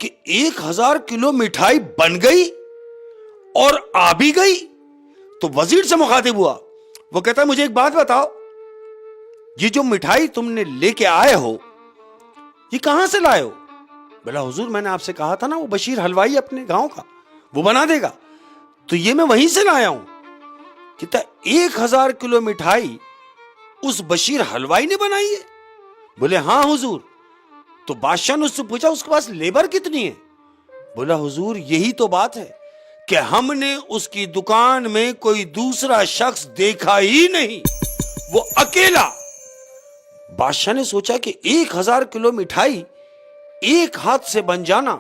کہ 1000 کلو مٹھائی بن گئی اور آ بھی گئی۔ تو وزیر سے مخاطب ہوا، وہ کہتا ہے مجھے ایک بات بتاؤ، یہ جو مٹھائی تم نے لے کے آئے ہو یہ کہاں سے لائے ہو؟ بولا حضور میں نے آپ سے کہا تھا نا وہ بشیر حلوائی اپنے گاؤں کا وہ بنا دے گا، تو یہ میں وہیں سے لایا ہوں۔ کہتا 1000 کلو مٹھائی اس بشیر حلوائی نے بنائی ہے؟ بولے ہاں حضور۔ تو بادشاہ نے اس سے پوچھا اس کے پاس لیبر کتنی ہے؟ بولا حضور یہی تو بات ہے کہ ہم نے اس کی دکان میں کوئی دوسرا شخص دیکھا ہی نہیں، وہ اکیلا۔ بادشاہ نے سوچا کہ 1000 کلو مٹھائی ایک ہاتھ سے بن جانا،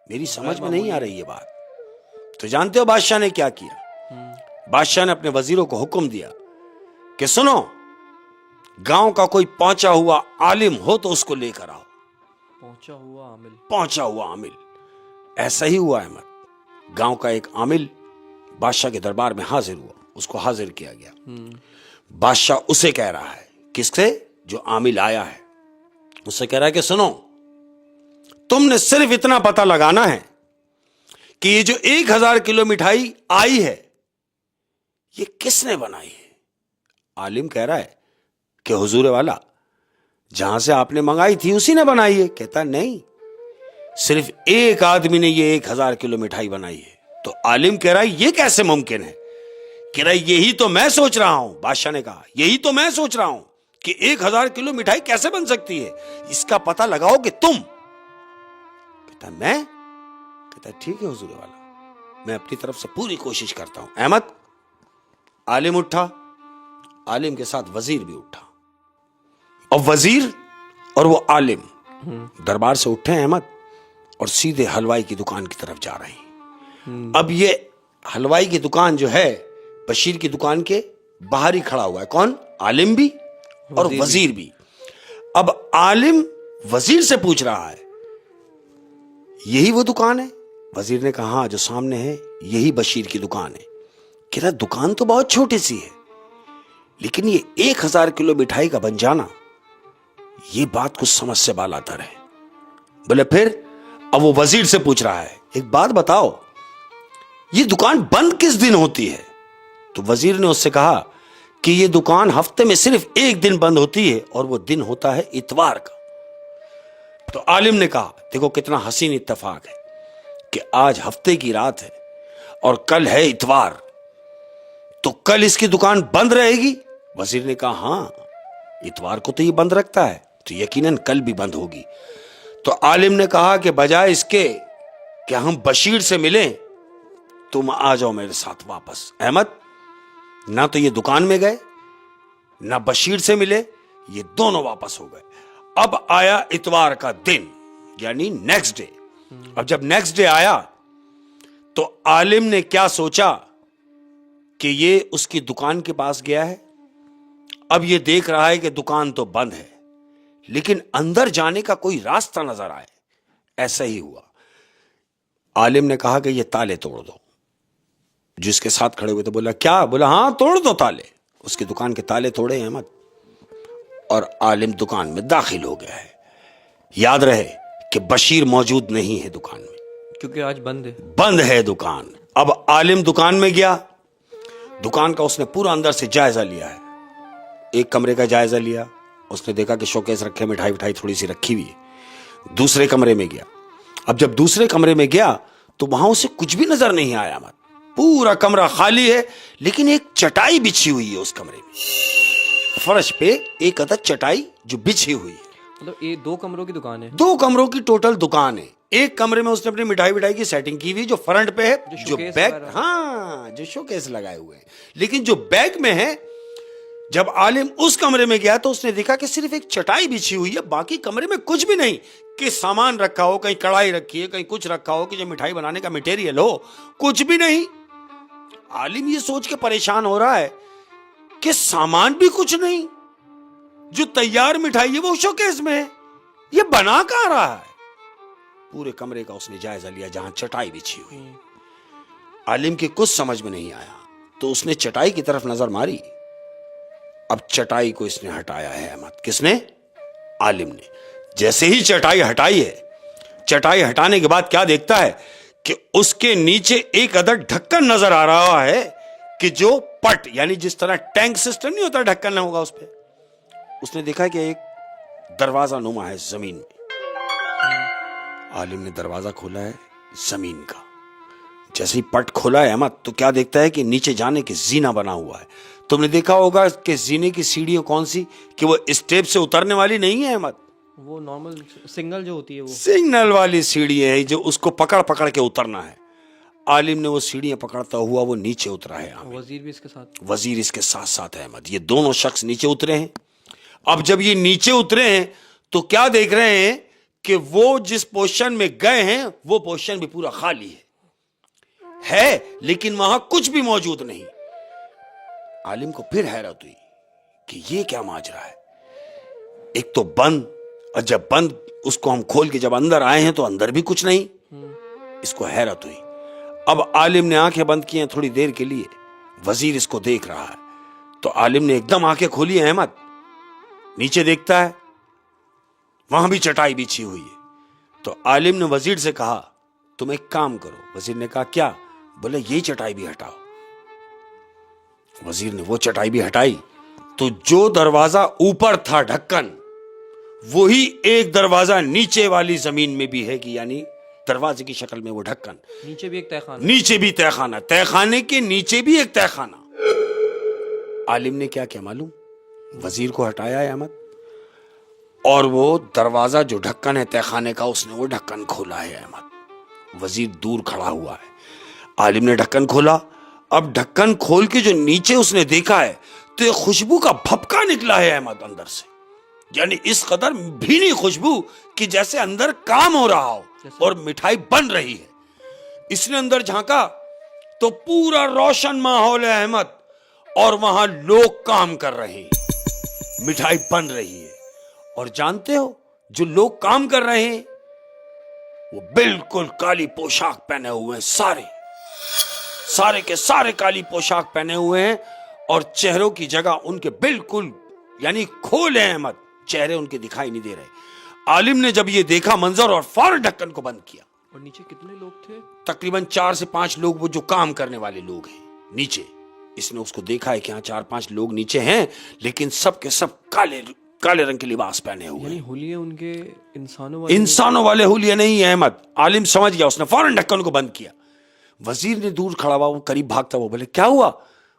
میری سمجھ میں نہیں آ رہی یہ بات۔ تو جانتے ہو بادشاہ نے کیا کیا؟ بادشاہ نے اپنے وزیروں کو حکم دیا کہ سنو گاؤں کا کوئی پہنچا ہوا عالم ہو تو اس کو لے کر آؤ۔ پہنچا ہوا عامل، ایسا ہی ہوا احمد۔ گاؤں کا ایک عامل بادشاہ کے دربار میں حاضر ہوا، اس کو حاضر کیا گیا۔ بادشاہ اسے کہہ رہا ہے، کس سے؟ جو عامل آیا ہے اس سے کہہ رہا ہے کہ سنو تم نے صرف اتنا پتہ لگانا ہے کہ یہ جو 1000 کلو مٹھائی آئی ہے یہ کس نے بنائی ہے؟ عالم کہہ رہا ہے کہ حضور والا جہاں سے آپ نے منگائی تھی اسی نے بنائی ہے۔ کہتا نہیں، صرف ایک آدمی نے یہ 1000 کلو مٹھائی بنائی ہے۔ تو عالم کہہ رہا ہے یہ کیسے ممکن ہے کہ رہا یہی تو میں سوچ رہا ہوں. بادشاہ نے کہا یہی تو میں سوچ رہا ہوں کہ 1000 کلو مٹھائی کیسے بن سکتی ہے, اس کا پتہ لگاؤ کہ تم. کہتا میں, کہتا ٹھیک ہے حضور والا, میں اپنی طرف سے پوری کوشش کرتا ہوں. احمد, عالم اٹھا, عالم کے ساتھ وزیر بھی اٹھا, اور وزیر اور وہ عالم دربار سے اٹھے احمد, اور سیدھے حلوائی کی دکان کی طرف جا رہے ہیں. اب یہ حلوائی کی دکان جو ہے بشیر کی دکان کے باہر ہی کھڑا ہوا ہے. کون؟ عالم بھی اور وزیر بھی. اب عالم وزیر سے پوچھ رہا ہے یہی وہ دکان ہے؟ وزیر نے کہا ہاں, جو سامنے ہے یہی بشیر کی دکان ہے. کہہ رہا دکان تو بہت چھوٹی سی ہے, لیکن یہ 1000 کلو مٹھائی کا بن جانا, یہ بات کچھ سمجھ سے بالا تر ہے. بولے پھر؟ اب وہ وزیر سے پوچھ رہا ہے ایک بات بتاؤ, یہ دکان بند کس دن ہوتی ہے؟ تو وزیر نے اس سے کہا کہ یہ دکان ہفتے میں صرف ایک دن بند ہوتی ہے, اور وہ دن ہوتا ہے اتوار کا. تو عالم نے کہا دیکھو کتنا حسین اتفاق ہے کہ آج ہفتے کی رات ہے اور کل ہے اتوار, تو کل اس کی دکان بند رہے گی؟ وزیر نے کہا ہاں, اتوار کو تو یہ بند رکھتا ہے, تو یقیناً کل بھی بند ہوگی. تو عالم نے کہا کہ بجائے اس کے کہ ہم بشیر سے ملیں, تم آ جاؤ میرے ساتھ واپس. احمد, نہ تو یہ دکان میں گئے نہ بشیر سے ملے, یہ دونوں واپس ہو گئے. اب آیا اتوار کا دن, یعنی نیکسٹ ڈے. اب جب نیکسٹ ڈے آیا تو عالم نے کیا سوچا کہ یہ اس کی دکان کے پاس گیا ہے. اب یہ دیکھ رہا ہے کہ دکان تو بند ہے, لیکن اندر جانے کا کوئی راستہ نظر آئے. ایسا ہی ہوا. عالم نے کہا کہ یہ تالے توڑ دو. جس کے ساتھ کھڑے ہوئے تو بولا کیا؟ بولا ہاں توڑ دو تالے. اس کی دکان کے تالے توڑے احمد, اور عالم دکان میں داخل ہو گیا ہے. یاد رہے کہ بشیر موجود نہیں ہے دکان میں, کیونکہ آج بند ہے, بند ہے دکان. اب عالم دکان میں گیا, دکان کا اس نے پورا اندر سے جائزہ لیا ہے. ایک کمرے کا جائزہ لیا, اس نے دیکھا کہ شوکیس رکھے, مٹھائی تھوڑی سی رکھی ہوئی ہے. دوسرے کمرے میں گیا. اب جب دوسرے کمرے میں گیا تو وہاں اسے کچھ بھی نظر نہیں آیا. مت پورا کمرہ خالی ہے, لیکن ایک چٹائی بچھی ہوئی ہے اس کمرے میں. فرش پہ ایک عدد چٹائی جو بچھی ہوئی ہے. مطلب یہ 2 کمروں کی دکان ہے, 2 کمروں کی ٹوٹل دکان ہے. ایک کمرے میں اس نے اپنی مٹھائی کی سیٹنگ کی ہوئی جو فرنٹ پہ ہے, جو بیک, ہاں جو شوکیس لگائے ہوئے ہیں. لیکن جو بیک میں ہے, جب عالم اس کمرے میں گیا تو اس نے دیکھا کہ صرف ایک چٹائی بچھی ہوئی ہے, باقی کمرے میں کچھ بھی نہیں. کہ سامان رکھا ہو, کہیں کڑھائی رکھی ہے, کہیں کچھ رکھا ہو کہ جو مٹھائی بنانے کا مٹیریل ہو, کچھ بھی نہیں. عالم یہ سوچ کے پریشان ہو رہا ہے کہ سامان بھی کچھ نہیں, جو تیار مٹھائی ہے وہ شوکیس میں ہے, یہ بنا کہاں رہا ہے. پورے کمرے کا اس نے جائزہ لیا جہاں چٹائی بچھی ہوئی. عالم کی کچھ سمجھ میں نہیں آیا تو اس نے چٹائی کی طرف نظر ماری. اب چٹائی کو اس نے ہٹایا ہے احمد. کس نے؟ عالم نے. جیسے ہی چٹائی ہٹائی ہے, چٹائی ہٹانے کے بعد کیا دیکھتا ہے کہ اس کے نیچے ایک عدد ڈھکن نظر آ رہا ہے, کہ جو پٹ, یعنی جس طرح ٹینک سسٹم نہیں ہوتا ڈھکن نہ ہوگا اس پہ, اس نے دیکھا کہ ایک دروازہ نما ہے زمین میں. عالم نے دروازہ کھولا ہے زمین کا. جیسے ہی پٹ کھولا ہے احمد تو کیا دیکھتا ہے کہ نیچے جانے کے زینہ بنا ہوا ہے. تم نے دیکھا ہوگا کہ زینے کی سیڑھیاں کون سی, کہ وہ اسٹیپ سے اترنے والی نہیں ہے احمد, وہ نارمل سنگل جو ہوتی ہے, وہ سگنل والی سیڑھیاں ہیں جو اس کو پکڑ کے اترنا ہے. عالم نے وہ سیڑھیاں پکڑتا ہوا وہ نیچے اترا ہے. وزیر بھی اس کے ساتھ, وزیر اس کے ساتھ ساتھ ہے احمد. یہ دونوں شخص نیچے اترے ہیں. اب جب یہ نیچے اترے ہیں تو کیا دیکھ رہے ہیں کہ وہ جس پوزیشن میں گئے ہیں وہ پوزیشن بھی پورا خالی ہے, لیکن وہاں کچھ بھی موجود نہیں. عالم کو پھر حیرت ہوئی کہ یہ کیا ماجرا ہے. ایک تو بند, اور جب بند اس کو ہم کھول کے جب اندر آئے ہیں تو اندر بھی کچھ نہیں. اس کو حیرت ہوئی. اب عالم نے آنکھیں بند کی ہیں تھوڑی دیر کے لیے. وزیر اس کو دیکھ رہا ہے تو عالم نے ایک دم آنکھیں کھولی ہیں احمد. نیچے دیکھتا ہے وہاں بھی چٹائی بچھی ہوئی ہے. تو عالم نے وزیر سے کہا تم ایک کام کرو. وزیر نے کہا کیا؟ بولے یہ چٹائی بھی ہٹاؤ. وزیر نے وہ چٹائی بھی ہٹائی تو جو دروازہ اوپر تھا ڈھکن, وہی ایک دروازہ نیچے والی زمین میں بھی ہے, کہ یعنی دروازے کی شکل میں وہ ڈھکن. نیچے بھی ایک تہخانہ, نیچے بھی تہخانہ, تہخانے کے نیچے بھی ایک تہخانہ. عالم نے کیا کیا معلوم؟ وزیر کو ہٹایا ہے احمد، اور وہ دروازہ جو ڈھکن ہے تہ خانے کا، اس نے وہ ڈھکن کھولا ہے احمد۔ وزیر دور کھڑا ہوا ہے، عالم نے ڈھکن کھولا۔ اب ڈھکن کھول کے جو نیچے اس نے دیکھا ہے تو ایک خوشبو کا بھپکا نکلا ہے احمد اندر سے، یعنی اس قدر بھینی خوشبو کہ جیسے اندر کام ہو رہا ہو اور مٹھائی بن رہی ہے۔ اس نے اندر جھانکا تو پورا روشن ماحول ہے احمد، اور وہاں لوگ کام کر رہے ہیں، مٹھائی بن رہی ہے۔ اور جانتے ہو جو لوگ کام کر رہے ہیں وہ بالکل کالی پوشاک پہنے ہوئے ہیں، سارے کے سارے کالی پوشاک پہنے ہوئے ہیں، اور چہروں کی جگہ ان کے بالکل یعنی کھول ہیں احمد، چہرے ان کے دکھائی نہیں دے رہے۔ عالم نے جب یہ دیکھا منظر اور فوراً ڈھکن کو بند کیا۔ اور نیچے کتنے لوگ تھے؟ تقریباً 4 سے 5 لوگ، وہ جو کام کرنے والے لوگ ہیں نیچے۔ اس نے اس کو دیکھا ہے کہ ہاں 4-5 لوگ نیچے ہیں، لیکن سب کے سب کالے رنگ کے لباس پہنے ہوئے ہیں، یعنی حلیے ان کے انسانوں والے حلیے نہیں ہیں احمد۔ عالم سمجھ گیا، اس نے فوراً ڈھکن کو بند کیا۔ وزیر نے دور کھڑا ہوا، وہ قریب بھاگتا ہوا، بولے کیا ہوا؟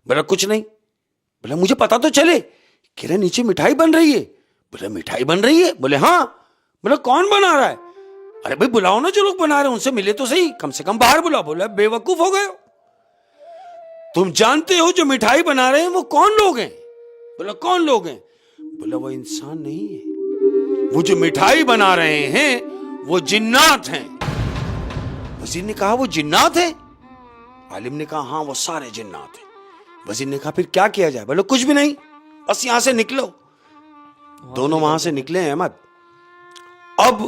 بولا کچھ نہیں۔ بولا مجھے پتا تو چلے۔ کہہ رہے نیچے مٹھائی بن رہی ہے۔ بولا مٹھائی بن رہی ہے؟ بولے ہاں۔ بولا کون بنا رہا ہے؟ ارے بھائی بلاؤ نا جو لوگ بنا رہے ہیں، ان سے ملے تو صحیح، کم سے کم باہر بلا۔ بولا بے وقوف ہو گئے ہو، تم جانتے ہو جو مٹھائی بنا رہے ہیں وہ کون لوگ ہیں؟ بولا کون لوگ ہیں؟ بولا وہ انسان نہیں ہے، وہ جو مٹھائی بنا رہے ہیں وہ جنات ہیں۔ وزیر نے کہا وہ جنات ہیں؟ عالم نے کہا ہاں وہ سارے جنات ہیں۔ وزیر نے کہا پھر کیا کیا جائے؟ بولے کچھ بھی نہیں، بس یہاں سے نکلو۔ دونوں وہاں سے نکلے ہیں احمد۔ اب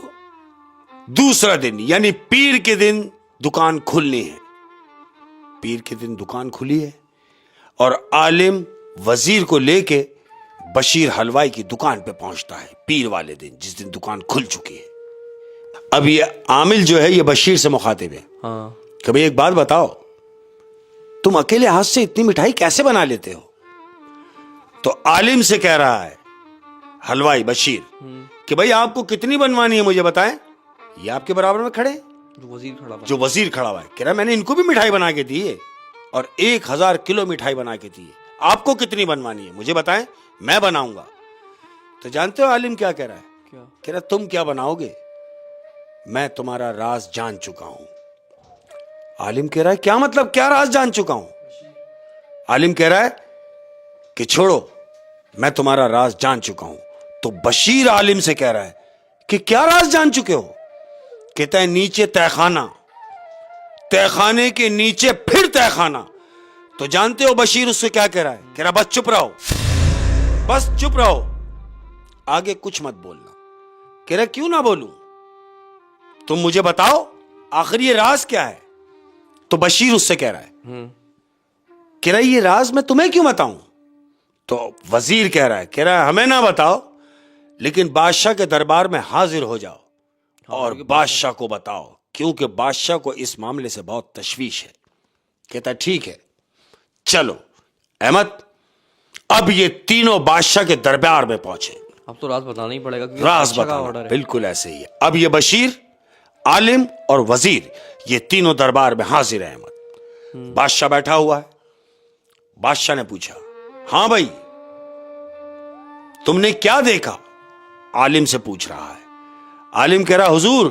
دوسرا دن یعنی پیر کے دن دکان کھلنی ہے۔ پیر کے دن دکان کھلی ہے، اور عالم وزیر کو لے کے بشیر حلوائی کی دکان پہ پہنچتا ہے پیر والے دن، جس دن دکان کھل چکی ہے۔ اب یہ عامل جو ہے یہ بشیر سے مخاطب ہے۔ ہاں کہ بھئی ایک بات بتاؤ، تم اکیلے ہاتھ سے اتنی مٹھائی کیسے بنا لیتے ہو؟ تو عالم سے کہہ رہا ہے حلوائی بشیر کہ بھئی آپ کو کتنی بنوانی ہے مجھے بتائیں۔ یہ آپ کے برابر میں کھڑے، جو وزیر کھڑا ہوا ہے، کہہ رہا میں نے ان کو بھی مٹھائی بنا کے دی ہے، اور 1000 کلو مٹھائی بنا کے دی ہے، آپ کو کتنی بنوانی ہے مجھے بتائیں، میں بناؤں گا۔ تو جانتے ہو عالم کیا کہہ رہا ہے؟ کہہ رہا تم کیا بناؤ گے، میں تمہارا راز جان چکا ہوں۔ عالم کہہ رہا ہے کیا مطلب، کیا راز جان چکا ہوں؟ عالم کہہ رہا ہے کہ چھوڑو، میں تمہارا راز جان چکا ہوں۔ تو بشیر عالم سے کہہ رہا ہے کہ کیا راز جان چکے ہو؟ کہتا ہے نیچے تہ خانہ، تہ خانے کے نیچے پھر تہ خانہ۔ تو جانتے ہو بشیر اس سے کیا کہہ رہا ہے؟ کہہ رہا بس چپ رہو، بس چپ رہو، آگے کچھ مت بولنا۔ کہہ رہا کیوں نہ بولوں، تم مجھے بتاؤ آخر یہ راز کیا ہے؟ تو بشیر اس سے کہہ رہا ہے، کہہ رہا یہ راز میں تمہیں کیوں بتاؤں؟ تو وزیر کہہ رہا ہے ہمیں نہ بتاؤ، لیکن بادشاہ کے دربار میں حاضر ہو جاؤ اور بادشاہ کو بتاؤ، کیونکہ بادشاہ کو اس معاملے سے بہت تشویش ہے۔ کہتا ہے ٹھیک ہے چلو۔ احمد اب یہ تینوں بادشاہ کے دربار میں پہنچے۔ اب تو راز بتانا ہی پڑے گا، راز بتانا بالکل ایسے ہی ہے۔ اب یہ بشیر، عالم اور وزیر یہ تینوں دربار میں حاضر ہیں احمد۔ بادشاہ بیٹھا ہوا ہے۔ بادشاہ نے پوچھا ہاں بھائی تم نے کیا دیکھا؟ عالم سے پوچھ رہا ہے۔ عالم کہہ رہا حضور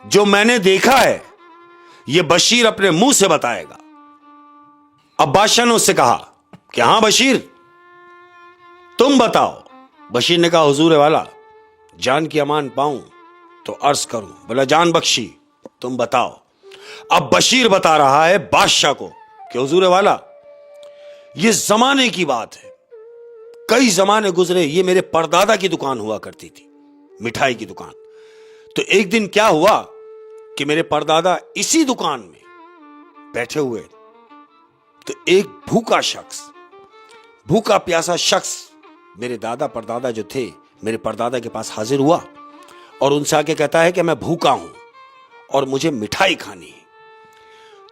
جو میں نے دیکھا ہے یہ بشیر اپنے منہ سے بتائے گا۔ اب بادشاہ نے اس سے کہا کہ ہاں بشیر تم بتاؤ۔ بشیر نے کہا حضور والا جان کی امان پاؤں تو عرض کروں۔ بولا جان بخشی تم بتاؤ۔ اب بشیر بتا رہا ہے بادشاہ کو کہ حضور والا یہ زمانے کی بات ہے، کئی زمانے گزرے، یہ میرے پردادا کی دکان ہوا کرتی تھی، مٹھائی کی دکان۔ تو ایک دن کیا ہوا کہ میرے پردادا اسی دکان میں بیٹھے ہوئے تو ایک بھوکا پیاسا شخص میرے دادا پردادا جو تھے میرے پردادا کے پاس حاضر ہوا، اور ان سے آ کے کہتا ہے کہ میں بھوکا ہوں اور مجھے مٹھائی کھانی ہے۔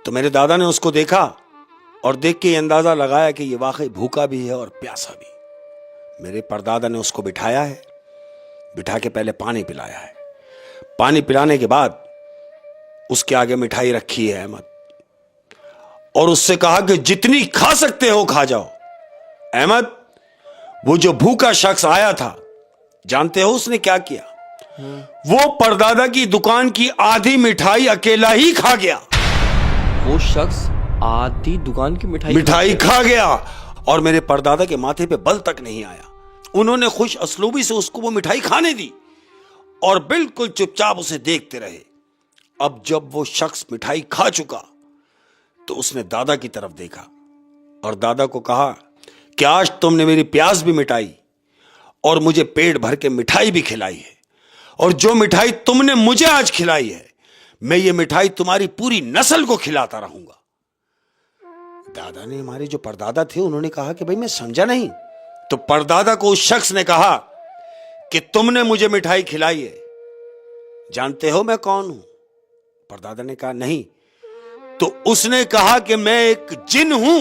تو میرے دادا نے اس کو دیکھا اور دیکھ کے یہ اندازہ لگایا کہ یہ واقعی بھوکا بھی ہے اور پیاسا بھی۔ میرے پردادا نے اس کو بٹھایا ہے، بٹھا کے پہلے پانی پلایا ہے، پانی پلانے کے بعد اس کے آگے مٹھائی رکھی ہے احمد، اور اس سے کہا کہ جتنی کھا سکتے ہو کھا جاؤ۔ अहमद, वो जो भूखा शख्स आया था, जानते हो उसने क्या किया? वो परदादा की दुकान की आधी मिठाई अकेला ही खा गया। वो शख्स आधी दुकान की मिठाई खा गया और मेरे परदादा के माथे पे बल तक नहीं आया। उन्होंने खुश असलूबी से उसको वो मिठाई खाने दी और बिल्कुल चुपचाप उसे देखते रहे। अब जब वो शख्स मिठाई खा चुका तो उसने दादा की तरफ देखा और दादा को कहा कि आज तुमने मेरी प्यास भी मिटाई और मुझे पेट भर के मिठाई भी खिलाई है, और जो मिठाई तुमने मुझे आज खिलाई है, मैं ये मिठाई तुम्हारी पूरी नस्ल को खिलाता रहूंगा। दादा ने, हमारे जो परदादा थे, उन्होंने कहा कि भाई मैं समझा नहीं। तो परदादा को उस शख्स ने कहा कि तुमने मुझे मिठाई खिलाई है, जानते हो मैं कौन हूं? परदादा ने कहा नहीं। तो उसने कहा कि मैं एक जिन हूं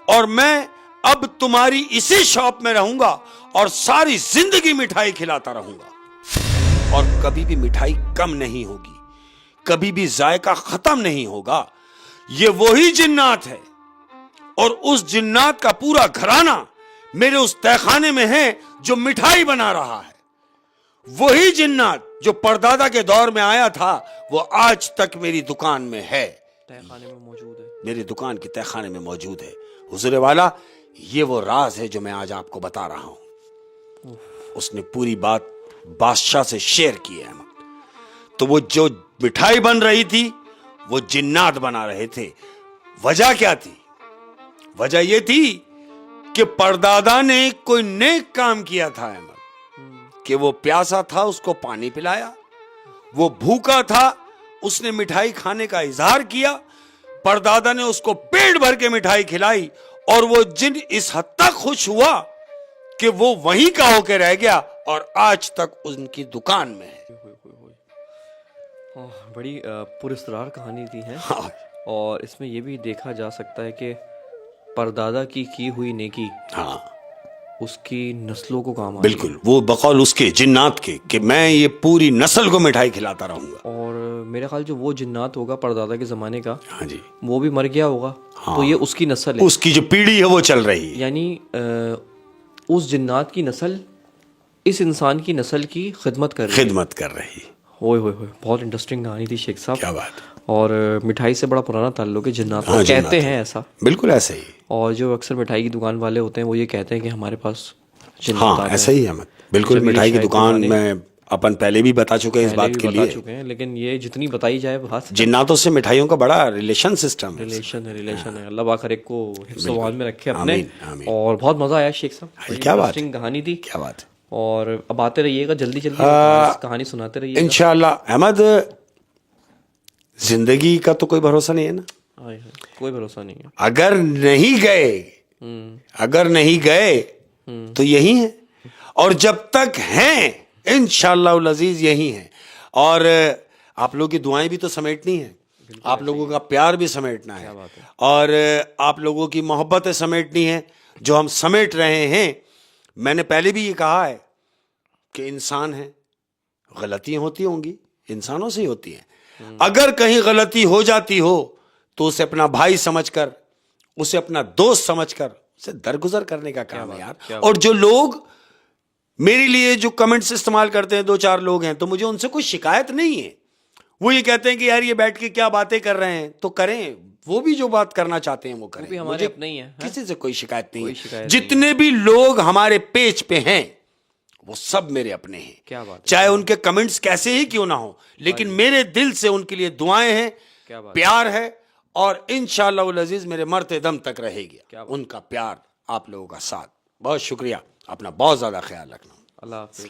और मैं अब तुम्हारी इसी शॉप में रहूंगा और सारी जिंदगी मिठाई खिलाता रहूंगा और कभी भी मिठाई कम नहीं होगी, कभी भी जायका खत्म नहीं होगा। ये वही जिन्नात है और उस जिन्नात का पूरा घराना मेरे उस तहखाने में है जो मिठाई बना रहा है। वही जिन्नात जो परदादा के दौर में आया था वो आज तक मेरी दुकान में है, तहखाने में मौजूद है, मेरी दुकान की तहखाने में मौजूद है। हुजूर वाला, ये वो राज है जो मैं आज आपको बता रहा हूं। उसने पूरी बात बादशाह से शेयर की है। तो वो जो मिठाई बन रही थी वो जिन्नात बना रहे थे। वजह क्या थी? वजह ये थी कि परदादा ने कोई नेक काम किया था अहमद, कि वो प्यासा था उसको पानी पिलाया, वो भूखा था उसने मिठाई खाने का इजहार किया, परदादा ने उसको पेट भर के मिठाई खिलाई और वो जिन इस हद तक खुश हुआ कि वो वहीं का होके रह गया और आज तक उनकी दुकान में है। बड़ी पुरस्कार कहानी दी है। हाँ। और इसमें यह भी देखा जा सकता है कि परदादा की हुई नेकी, हाँ, उसकी नस्लों को काम आई। बिल्कुल, वो बकौल उसके जिन्नात के कि मैं ये पूरी नस्ल को मिठाई खिलाता रहूंगा। और मेरा ख्याल जो वो जिन्नात होगा परदादा के जमाने का, हाँ जी, वो भी मर गया होगा। हाँ, तो ये उसकी नस्ल है, उसकी जो पीढ़ी है वो चल रही है। यानी उस जिन्नात की नस्ल इस इंसान की नस्ल की खिदमत कर रही है। होए होए होए, बहुत इंटरेस्टिंग कहानी थी शेख साहब। क्या बात। और मिठाई से बड़ा पुराना ताल्लुक है जिन्नात। हाँ, कहते हैं ऐसा, बिल्कुल ऐसे ही। और जो अक्सर मिठाई की दुकान वाले होते हैं वो ये कहते हैं कि हमारे पास हाँ, ऐसा ही है। बिल्कुल, मिठाई की दुकान में अपन पहले भी बता चुके हैं इस बात के लिए, चुके हैं, लेकिन ये जितनी बताई जाए बात, जिन्नातों से मिठाइयों का बड़ा रिलेशन सिस्टम है। रिलेशन है। अल्लाह पाक हर एक को हिफ्ज़-ओ-अमान में रखे अपने। आमीन। और बहुत मजा आया शेख साहब, क्या बात, इंटरेस्टिंग कहानी थी। क्या बात। और अब आते रहिएगा, जल्दी कहानी सुनाते रहिएगा इंशाअल्लाह। अहमद, जिंदगी का तो कोई भरोसा नहीं है ना। कोई भरोसा नहीं है। अगर नहीं गए तो यही है, और जब तक हैं इंशाअल्लाह अज़ीज़ यही हैं। और आप लोगों की दुआएं भी तो समेटनी है, आप लोगों का प्यार भी समेटना है, और आप लोगों की मोहब्बतें समेटनी है जो हम समेट रहे हैं। मैंने पहले भी ये कहा है कि इंसान है, गलतियां होती होंगी, इंसानों से ही होती हैं। अगर कहीं गलती हो जाती हो तो उसे अपना भाई समझकर, उसे अपना दोस्त समझकर उसे दरगुजर करने का काम है यार। और जो लोग मेरे लिए जो कमेंट्स इस्तेमाल करते हैं, 2-4 लोग हैं, तो मुझे उनसे कोई शिकायत नहीं है। वो ये कहते हैं कि यार ये बैठ के क्या बातें कर रहे हैं, तो करें, वो भी जो बात करना चाहते हैं वो करें, भी हमारे अपने ही है। किसी से कोई शिकायत नहीं है। जितने भी लोग हमारे पेज पे हैं वो सब मेरे अपने हैं। क्या बात है। चाहे उनके कमेंट्स कैसे ही क्यों ना हो, लेकिन मेरे दिल से उनके लिए दुआएं हैं, प्यार है, और इंशाअल्लाह अज़ीज़ मेरे मरते दम तक रहेगी उनका प्यार, आप लोगों का साथ। बहुत शुक्रिया, अपना बहुत ज्यादा ख्याल रखना। अल्लाह हाफ़िज़।